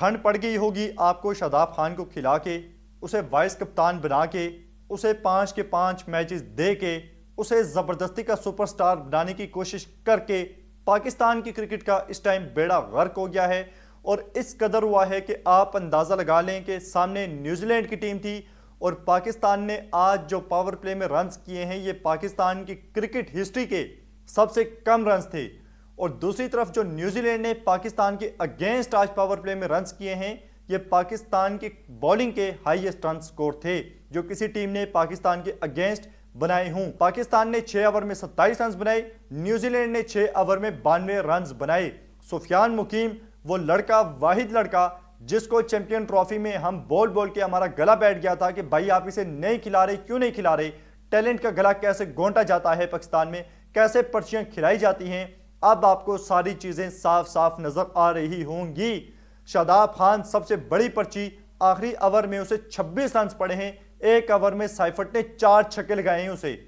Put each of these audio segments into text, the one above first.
ठंड पड़ गई होगी आपको शादाब खान को खिला के, उसे वाइस कप्तान बना के, उसे 5 के 5 मैचेस दे के, उसे ज़बरदस्ती का सुपरस्टार बनाने की कोशिश करके पाकिस्तान की क्रिकेट का इस टाइम बेड़ा गर्क हो गया है। और इस कदर हुआ है कि आप अंदाज़ा लगा लें कि सामने न्यूजीलैंड की टीम थी और पाकिस्तान ने आज जो पावर प्ले में रन्स किए हैं ये पाकिस्तान की क्रिकेट हिस्ट्री के सबसे कम रन्स थे। और दूसरी तरफ जो न्यूजीलैंड ने पाकिस्तान के अगेंस्ट आज पावर प्ले में रन्स किए हैं ये पाकिस्तान की बॉलिंग के हाईएस्ट रन स्कोर थे जो किसी टीम ने पाकिस्तान के अगेंस्ट बनाए हों। पाकिस्तान ने 6 ओवर में 27 रन बनाए, न्यूजीलैंड ने 6 ओवर में 92 रन बनाए। सुफियान मुकीम वो लड़का, वाहिद लड़का जिसको चैंपियन ट्रॉफी में हम बोल बोल के हमारा गला बैठ गया था कि भाई आप इसे नहीं खिला रहे, क्यों नहीं खिला रहे, टैलेंट का गला कैसे गोंटा जाता है पाकिस्तान में, कैसे पर्चियां खिलाई जाती हैं। अब आपको सारी चीजें साफ साफ नजर आ रही होंगी। शादाब खान सबसे बड़ी पर्ची, आखिरी ओवर में उसे 26 रन पड़े हैं, एक ओवर में साइफट ने 4 छक्के लगाए हैं उसे।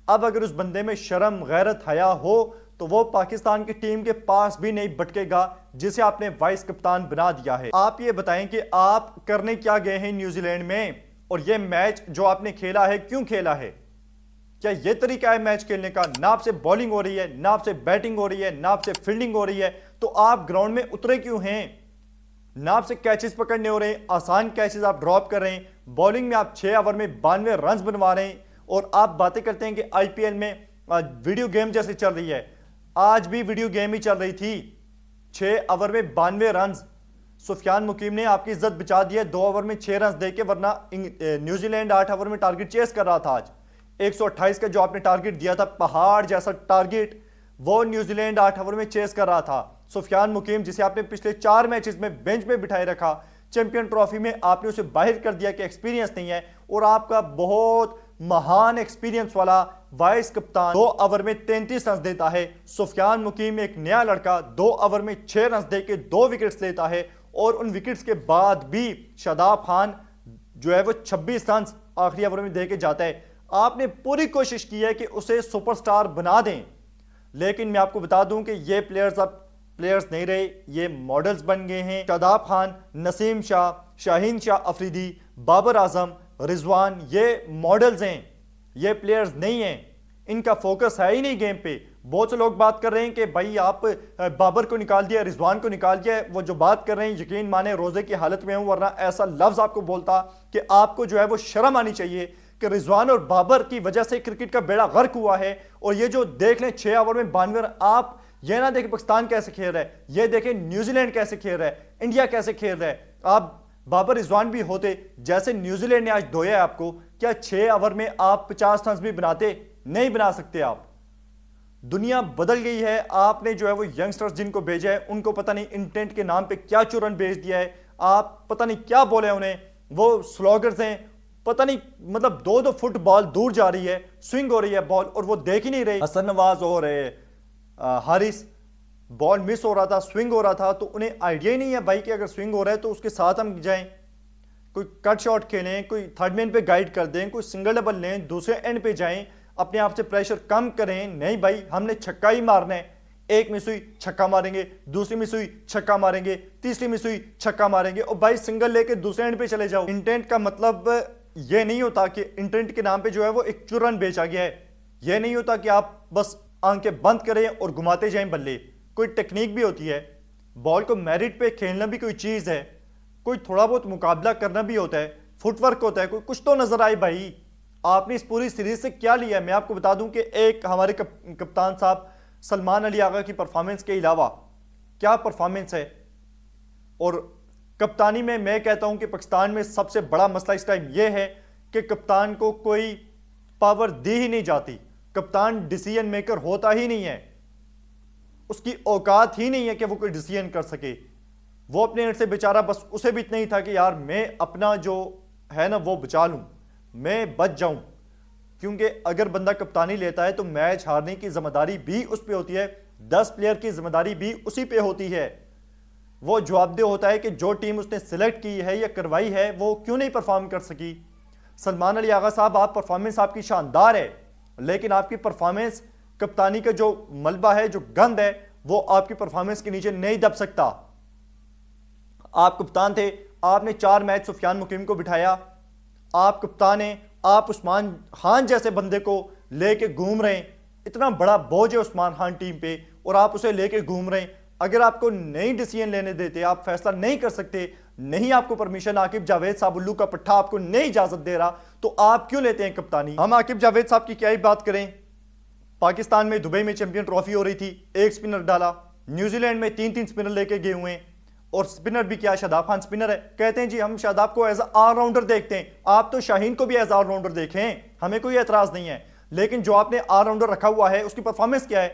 अब अगर उस बंदे में शर्म गैरत हया हो तो वो पाकिस्तान की टीम के पास भी नहीं भटकेगा जिसे आपने वाइस कप्तान बना दिया है। आप ये बताएं कि आप करने क्या गए हैं न्यूजीलैंड में, और ये मैच जो आपने खेला है क्यों खेला है? क्या ये तरीका है मैच खेलने का? ना आपसे बॉलिंग हो रही है, ना आपसे बैटिंग हो रही है, ना आपसे फील्डिंग हो रही है, तो आप ग्राउंड में उतरे क्यों हैं? ना आपसे कैचेस पकड़ने हो रहे हैं, आसान कैचेस आप ड्रॉप कर रहे हैं, बॉलिंग में आप 6 ओवर में 92 रन बनवा रहे हैं और आप बातें करते हैं कि आईपीएल में वीडियो गेम जैसे चल रही है। आज भी वीडियो गेम ही चल रही थी। 6 ओवर में 92 रन। सुफियान मुकीम ने आपकी इज्जत बचा दी है 2 ओवर में 6 रन देके, वरना न्यूजीलैंड 8 ओवर में टारगेट चेस कर रहा था। आज 128 का जो आपने टारगेट दिया था, पहाड़ जैसा टारगेट, वो न्यूजीलैंड 8 ओवर में चेस कर रहा था। सुफियान मुकीम जिसे आपने पिछले 4 मैचेस में बेंच में बिठाए रखा, चैंपियन ट्रॉफी में आपने उसे बाहर कर दिया कि एक्सपीरियंस नहीं है, और आपका बहुत महान एक्सपीरियंस वाला वाइस कप्तान 2 ओवर में 33 रन देता है। सुफियान मुकीम एक नया लड़का 2 ओवर में 6 रन देके 2 विकेट्स लेता है, और उन विकेट्स के बाद भी शादाब खान जो है वो 26 रन आखिरी ओवर में देके जाता है। आपने पूरी कोशिश की है कि उसे सुपरस्टार बना दें, लेकिन मैं आपको बता दूं कि ये प्लेयर्स अब प्लेयर्स नहीं रहे, ये मॉडल्स बन गए हैं। शादाब खान, नसीम शाह, शाहीन शाह अफरीदी, बाबर आजम, रिजवान, ये मॉडल्स हैं, ये प्लेयर्स नहीं हैं। इनका फोकस है ही नहीं गेम पे। बहुत से लोग बात कर रहे हैं कि भाई आप बाबर को निकाल दिया, रिजवान को निकाल दिया। वो जो बात कर रहे हैं यकीन माने रोजे की हालत में हूं, वरना ऐसा लफ्ज आपको बोलता कि आपको जो है वो शर्म आनी चाहिए कि रिजवान और बाबर की वजह से क्रिकेट का बेड़ा गर्क हुआ है। और ये जो देख लें 6 ओवर में 92, आप ये ना देखें पाकिस्तान कैसे खेल रहा है, ये देखें न्यूजीलैंड कैसे खेल रहा है, इंडिया कैसे खेल रहा है। आप बाबर रिजवान भी होते जैसे न्यूजीलैंड ने आज धोया है आपको, क्या 6 ओवर में आप 50 रन भी बनाते? नहीं बना सकते आप। दुनिया बदल गई है। आपने जो है वो यंगस्टर्स जिनको भेजा है उनको पता नहीं इंटेंट के नाम पे क्या चूरन भेज दिया है, आप पता नहीं क्या बोले उन्हें, वो स्लॉगर्स हैं, पता नहीं मतलब 2-2 फुट बॉल दूर जा रही है, स्विंग हो रही है बॉल और वो देख ही नहीं रहे। हसन नवाज हो रहे, हारिस, बॉल मिस हो रहा था, स्विंग हो रहा था, तो उन्हें आइडिया ही नहीं है भाई कि अगर स्विंग हो रहा है तो उसके साथ हम जाएं, कोई कट शॉट खेलें, कोई थर्ड मैन पे गाइड कर दें, कोई सिंगल डबल लें, दूसरे एंड पे जाएं, अपने आप से प्रेशर कम करें। नहीं भाई, हमने छक्का ही मारना है। एक मिस हुई छक्का मारेंगे, दूसरी मिस हुई छक्का मारेंगे, तीसरी मिस हुई छक्का मारेंगे, और भाई सिंगल लेके दूसरे एंड पे चले जाओ। इंटेंट का मतलब ये नहीं होता कि इंटेंट के नाम पे जो है वो एक चुरन बेचा गया है। ये नहीं होता कि आप बस आंखें बंद करें और घुमाते जाएं बल्ले। कोई टेक्निक भी होती है, बॉल को मेरिट पे खेलना भी कोई चीज़ है, कोई थोड़ा बहुत मुकाबला करना भी होता है, फुटवर्क होता है, कोई कुछ तो नजर आए भाई। आपने इस पूरी सीरीज से क्या लिया है? मैं आपको बता दूं कि एक हमारे कप्तान साहब सलमान अली आगा की परफॉर्मेंस के अलावा क्या परफॉर्मेंस है। और कप्तानी में मैं कहता हूं कि पाकिस्तान में सबसे बड़ा मसला इस टाइम यह है कि कप्तान को कोई पावर दी ही नहीं जाती। कप्तान डिसीजन मेकर होता ही नहीं है, उसकी औकात ही नहीं है कि वो कोई डिसीजन कर सके। वो अपने एंड से बेचारा बस उसे भी इतना ही था कि यार मैं अपना जो है ना वो बचा लूं, मैं बच जाऊं। क्योंकि अगर बंदा कप्तानी लेता है तो मैच हारने की जिम्मेदारी भी उस पे होती है, 10 प्लेयर की जिम्मेदारी भी उसी पे होती है। वो जवाबदेह होता है कि जो टीम उसने सिलेक्ट की है या करवाई है वो क्यों नहीं परफॉर्म कर सकी। सलमान अली आगा साहब, आप परफॉर्मेंस आपकी शानदार है, लेकिन आपकी परफॉर्मेंस, कप्तानी का जो मलबा है, जो गंद है, वो आपकी परफॉर्मेंस के नीचे नहीं दब सकता। आप कप्तान थे, आपने 4 मैच सुफियान मुकीम को बिठाया, आप कप्तान हैं, आप उस्मान खान जैसे बंदे को लेके घूम रहे हैं, इतना बड़ा बोझ है उस्मान खान टीम पे और आप उसे लेके घूम रहे हैं। अगर आपको नहीं डिसीजन लेने देते, आप फैसला नहीं कर सकते, नहीं आपको परमिशन आकिब जावेद साहब उल्लू का पट्टा आपको नहीं इजाजत दे रहा, तो आप क्यों लेते हैं कप्तानी? हम आकिब जावेद साहब की क्या ही बात करें। पाकिस्तान में दुबई में चैंपियन ट्रॉफी हो रही थी, एक स्पिनर डाला, न्यूजीलैंड में 3-3 स्पिनर लेके गए हुए हैं और स्पिनर भी क्या, शादाब खान स्पिनर है, कहते हैं जी हम शादाब को एज ऑलराउंडर देखते हैं। आप तो शाहीन को भी एज ऑलराउंडर देखें, हमें कोई एतराज नहीं है, लेकिन जो आपने ऑलराउंडर रखा हुआ है उसकी परफॉर्मेंस क्या है?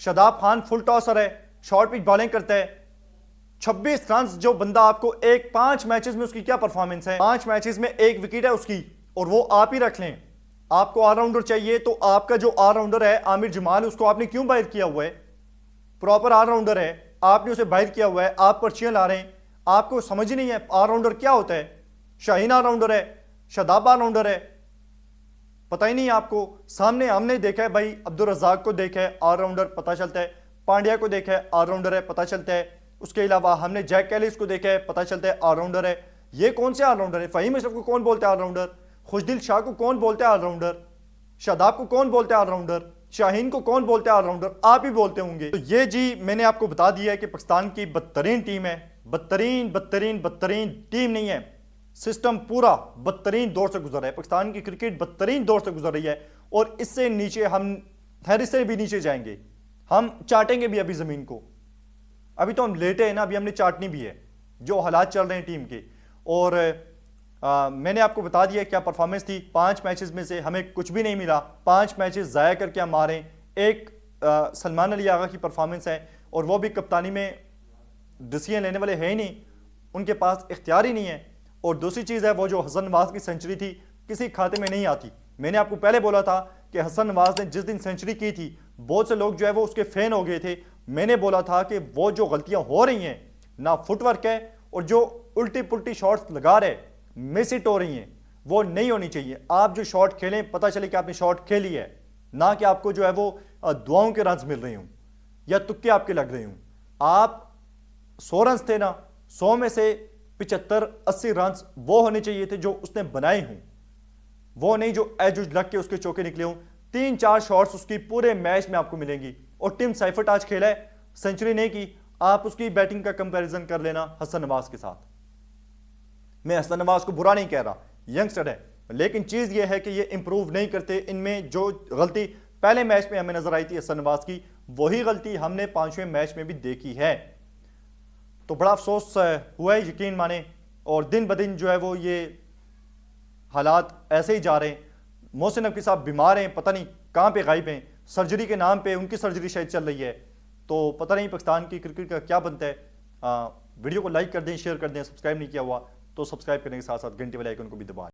शादाब खान फुल टॉसर है, शॉर्ट पिच बॉलिंग करता है, 26 रन जो बंदा आपको 5 मैचेस में उसकी क्या परफॉर्मेंस है? 5 मैचेस में 1 विकेट है उसकी और वो आप ही रख लें। आपको ऑलराउंडर चाहिए तो आपका जो ऑलराउंडर है आमिर जमाल, उसको आपने क्यों बाहर किया हुआ है? प्रॉपर ऑलराउंडर है, आपने उसे बाहर किया हुआ है, आप पर्चियां ला रहे हैं, आपको समझ ही नहीं है ऑलराउंडर क्या होता है। शाहीन ऑलराउंडर है, शादाब ऑलराउंडर है, पता ही नहीं आपको। सामने हमने देखा है भाई, अब्दुल रज़ाक को देखा है ऑलराउंडर, पता चलता है, पांड्या को देखा है ऑलराउंडर है, पता चलता है, उसके अलावा हमने जैक कैलिस को देखा है, पता चलता है ऑलराउंडर है। ये कौन से ऑलराउंडर है? फ़हीम अशरफ को कौन बोलता है ऑलराउंडर? खुशदिल शाह को कौन बोलता है ऑलराउंडर? शादाब को कौन बोलता है ऑलराउंडर? शाहीन को कौन बोलता है ऑलराउंडर? आप ही बोलते होंगे। तो ये जी मैंने आपको बता दिया है कि पाकिस्तान की बदतरीन टीम है, बदतरीन टीम नहीं है, सिस्टम पूरा बदतरीन दौर से गुजर रहा है। पाकिस्तान की क्रिकेट बदतरीन दौर से गुजर रही है और इससे नीचे हम थैरिस से भी नीचे जाएंगे, हम चाटेंगे भी अभी जमीन को। अभी तो हम लेटे हैं ना, अभी हमने चाटनी भी है जो हालात चल रहे हैं टीम के। और मैंने आपको बता दिया क्या परफॉर्मेंस थी। 5 मैचेस में से हमें कुछ भी नहीं मिला, 5 मैचेस ज़ाया करके हम हारे। एक सलमान अली आगा की परफॉर्मेंस है और वो भी कप्तानी में डिसीजन लेने वाले हैं ही नहीं, उनके पास इख्तियार ही नहीं है। और दूसरी चीज़ है वो जो हसन नवाज की सेंचुरी थी, किसी खाते में नहीं आती। मैंने आपको पहले बोला था कि हसन नवाज ने जिस दिन सेंचुरी की थी, बहुत से लोग जो है वो उसके फैन हो गए थे। मैंने बोला था कि वो जो गलतियां हो रही हैं, ना फुटवर्क है और जो उल्टी पुल्टी शॉट्स लगा रहे, मिस हिट हो रही हैं, वो नहीं होनी चाहिए। आप जो शॉट खेलें, पता चले कि आपने शॉट खेली है, ना कि आपको जो है वो दुआओं के रन्स मिल रहे हूं या तुक्के आपके लग रहे हूं। आप 100 रन थे ना, 100 में से 75-80 रन वो होने चाहिए थे जो उसने बनाए हों, वो नहीं जो एज लग के उसके चौके निकले हों। 3-4 शॉट्स उसकी पूरे मैच में आपको मिलेंगी। और टिम साइफर्ट आज खेला है, सेंचुरी नहीं की, आप उसकी बैटिंग का कंपैरिजन कर लेना हसन नवाज के साथ। मैं हसन नवाज को बुरा नहीं कह रहा, यंगस्टर है, लेकिन चीज यह है कि ये इंप्रूव नहीं करते। इनमें जो गलती पहले मैच में हमें नजर आई थी हसन नवाज की, वही गलती हमने 5वें मैच में भी देखी है। तो बड़ा अफसोस हुआ है, यकीन माने। और दिन ब दिन जो है वो ये हालात ऐसे ही जा रहे हैं। मोहसिन नकवी साहब बीमार हैं, पता नहीं कहाँ पे गायब हैं, सर्जरी के नाम पे उनकी सर्जरी शायद चल रही है। तो पता नहीं पाकिस्तान की क्रिकेट का क्या बनता है। वीडियो को लाइक कर दें, शेयर कर दें, सब्सक्राइब नहीं किया हुआ तो सब्सक्राइब करने के साथ साथ घंटे वाले आइकन को भी दबाएं।